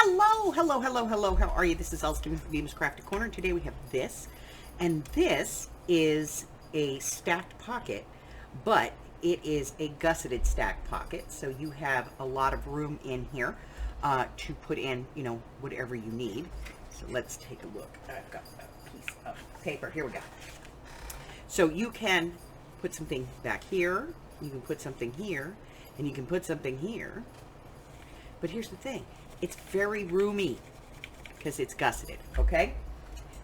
Hello. How are you? This is Elsie from Beam's Crafted Corner. And today we have this. And this is a stacked pocket, but it is a gusseted stacked pocket. So you have a lot of room in here to put in, you know, whatever you need. So let's take a look. I've got a piece of paper. Here we go. So you can put something back here. You can put something here. And you can put something here. But here's the thing. It's very roomy because it's gusseted, okay?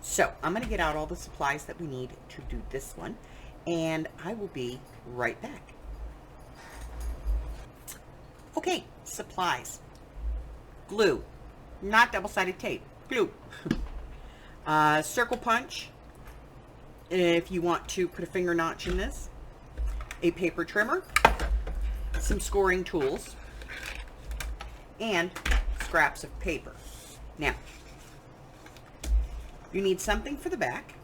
So I'm going to get out all the supplies that we need to do this one, and I will be right back. Okay, supplies. Glue, not double-sided tape, glue. Circle punch, if you want to put a finger notch in this. A paper trimmer, some scoring tools, and scraps of paper. Now, you need something for the back,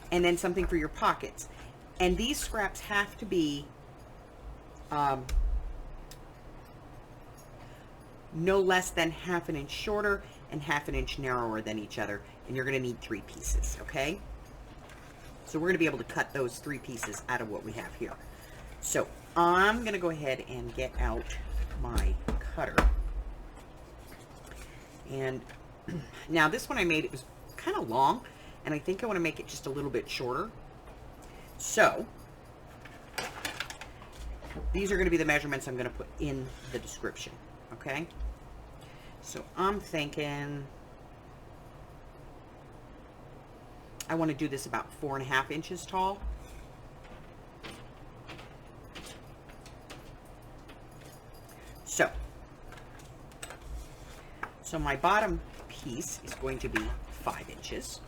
and then something for your pockets. And these scraps have to be no less than ½ inch shorter and ½ inch narrower than each other, and you're going to need 3 pieces, okay? So we're going to be able to cut those 3 pieces out of what we have here. So I'm going to go ahead and get out my cutter. And now this one I made, it was kind of long, and I think I want to make it just a little bit shorter. So these are going to be the measurements I'm going to put in the description, okay? So I'm thinking I want to do this about 4½ inches tall. So my bottom piece is going to be 5 inches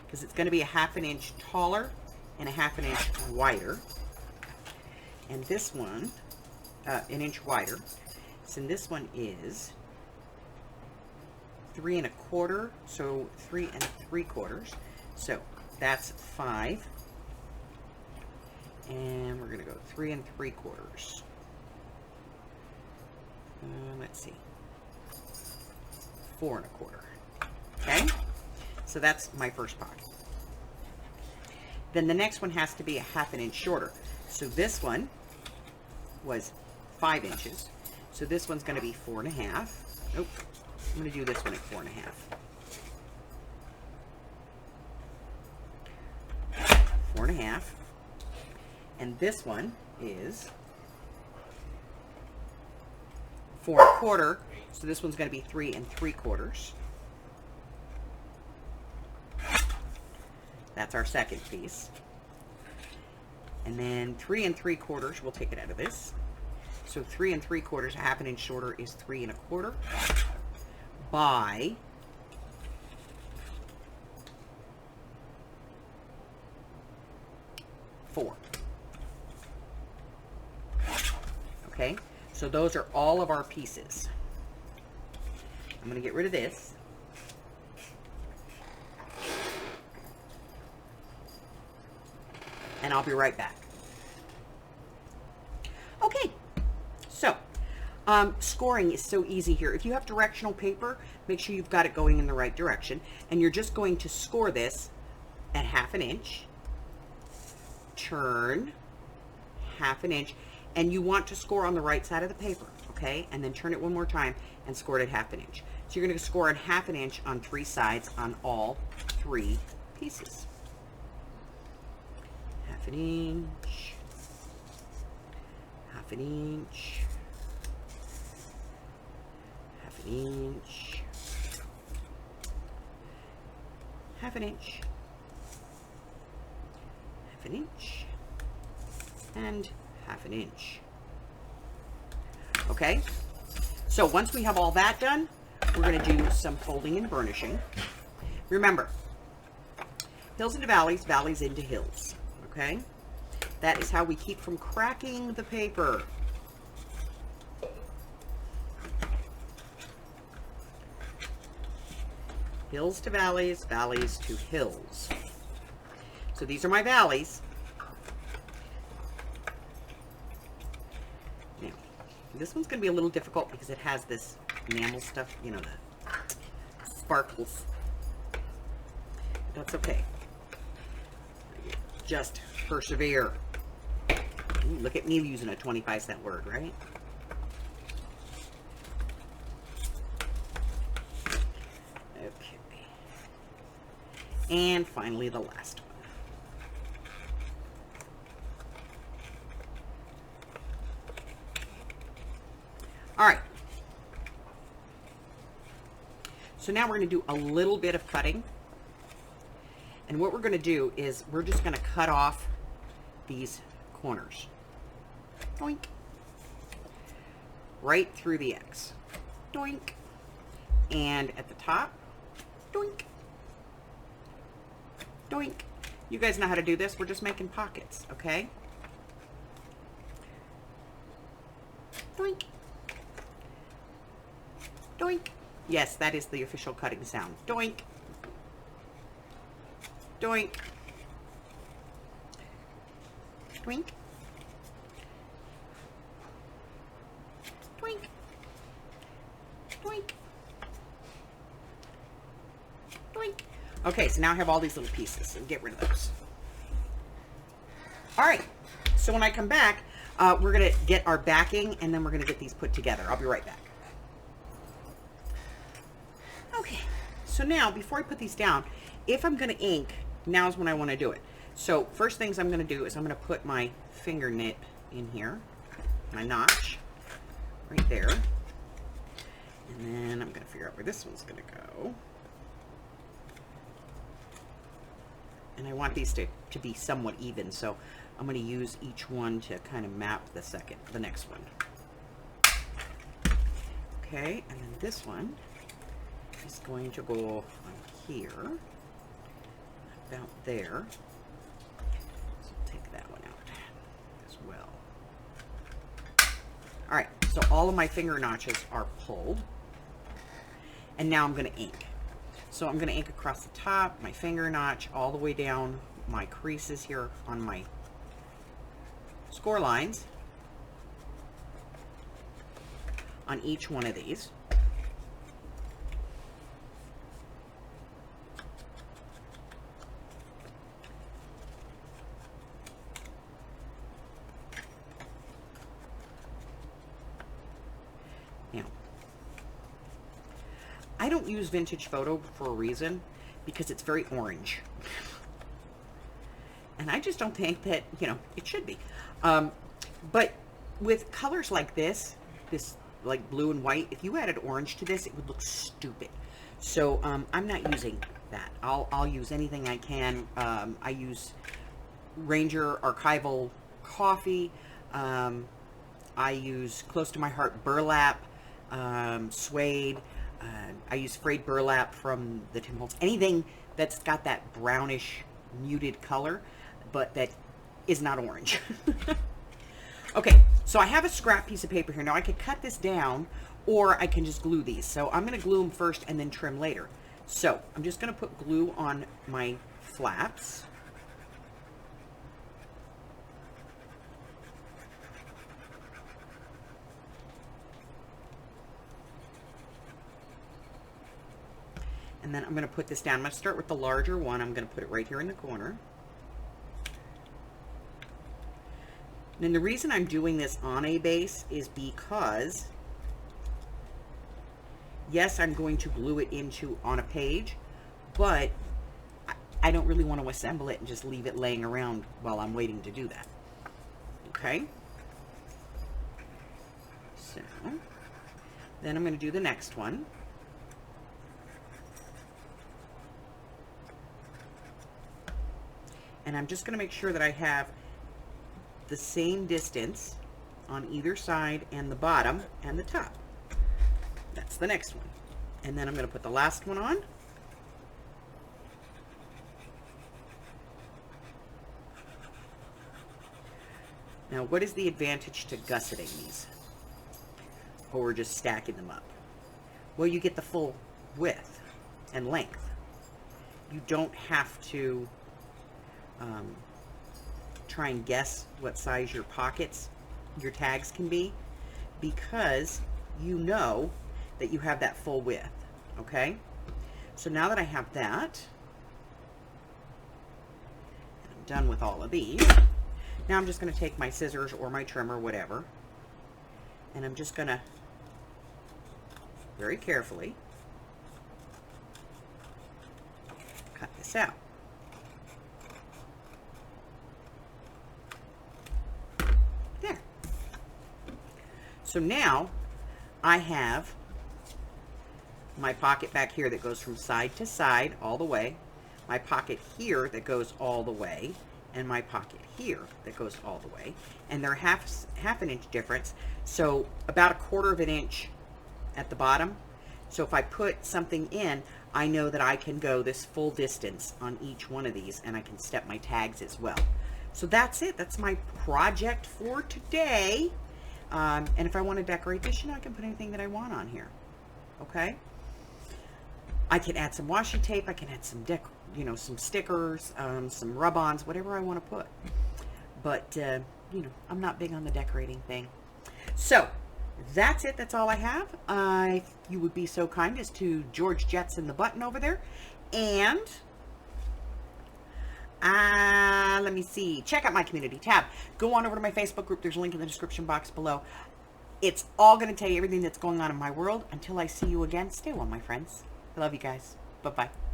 because it's going to be ½ inch taller and ½ inch wider. And this one, 1 inch wider. So this one is 3 1/4, so 3 3/4. So that's 5. And we're going to go 3 3/4. Let's see. 4 1/4. Okay, so that's my first pocket. Then the next one has to be ½ inch shorter. So this one was 5 inches. So this one's going to be 4 1/2. Nope, I'm going to do this one at 4 1/2. 4 1/2. And this one is 4 1/4. So this one's going to be 3 3/4. That's our second piece. And then 3 3/4, we'll take it out of this. So 3 3/4, ½ inch shorter is 3 1/4 by 4. Okay, so those are all of our pieces. I'm going to get rid of this. And I'll be right back. Okay, so scoring is so easy here. If you have directional paper, make sure you've got it going in the right direction. And you're just going to score this at ½ inch. Turn ½ inch. And you want to score on the right side of the paper, okay? And then turn it one more time and score it at ½ inch. So you're going to score at ½ inch on 3 sides on all 3 pieces. ½ inch, ½ inch, ½ inch, ½ inch, ½ inch, and ½ inch. Okay, so once we have all that done, we're going to do some folding and burnishing. Remember, hills into valleys, valleys into hills. Okay, that is how we keep from cracking the paper. Hills to valleys, valleys to hills. So these are my valleys. Now, This one's going to be a little difficult because it has this enamel stuff, you know, the sparkles. That's okay. Just persevere. Ooh, look at me using a 25-cent word, right? Okay. And finally, the last one. All right. So now we're going to do a little bit of cutting. And what we're going to do is we're just going to cut off these corners. Doink. Right through the X. Doink. And at the top. Doink. Doink. You guys know how to do this. We're just making pockets, okay? Doink. Doink. Yes, that is the official cutting sound. Doink. Doink. Doink. Doink. Doink. Doink. Okay, so now I have all these little pieces, so get rid of those. All right, so when I come back, we're gonna get our backing and then we're gonna get these put together. I'll be right back. Okay, so now before I put these down, if I'm gonna ink, now's when I wanna do it. So first things I'm gonna do is I'm gonna put my finger nip in here, my notch, right there. And then I'm gonna figure out where this one's gonna go. And I want these to be somewhat even, so I'm gonna use each one to kind of map the next one. Okay, and then this one is going to go on here, about there. So take that one out as well. All right, so all of my finger notches are pulled. And now I'm going to ink. So I'm going to ink across the top, my finger notch, all the way down my creases here on my score lines on each one of these. Now, I don't use vintage photo for a reason, because it's very orange. And I just don't think that, you know, it should be. But with colors like this like blue and white, if you added orange to this, it would look stupid. So I'm not using that. I'll use anything I can. I use Ranger Archival Coffee. I use Close to My Heart Burlap, Suede. I use frayed burlap from the Tim Holtz. Anything that's got that brownish muted color, but that is not orange. Okay, so I have a scrap piece of paper here. Now I could cut this down, or I can just glue these. So I'm going to glue them first and then trim later. So I'm just going to put glue on my flaps. And then I'm going to put this down. I'm going to start with the larger one. I'm going to put it right here in the corner. And the reason I'm doing this on a base is because, yes, I'm going to glue it into on a page, but I don't really want to assemble it and just leave it laying around while I'm waiting to do that. Okay? So, then I'm going to do the next one. And I'm just going to make sure that I have the same distance on either side and the bottom and the top. That's the next one. And then I'm going to put the last one on. Now, what is the advantage to gusseting these? Or just stacking them up? Well, you get the full width and length. You don't have to try and guess what size your pockets, your tags can be. because you know that you have that full width. Okay, so now that I have that, and I'm done with all of these, now I'm just going to take my scissors or my trimmer, whatever, and I'm just going to very carefully cut this out. There. So now I have my pocket back here that goes from side to side all the way, my pocket here that goes all the way, and my pocket here that goes all the way, and they're half an inch difference, so about 1/4 of an inch at the bottom. So if I put something in, I know that I can go this full distance on each one of these, and I can step my tags as well. So that's it. That's my project for today. And if I want to decorate this, I can put anything that I want on here. Okay. I can add some washi tape. I can add some some stickers, some rub-ons, whatever I want to put. But I'm not big on the decorating thing. So that's it. That's all I have. You would be so kind as to George Jetson the button over there, and let me see. Check out my community tab. Go on over to my Facebook group. There's a link in the description box below. It's all going to tell you everything that's going on in my world. Until I see you again, stay well, my friends. I love you guys. Bye-bye.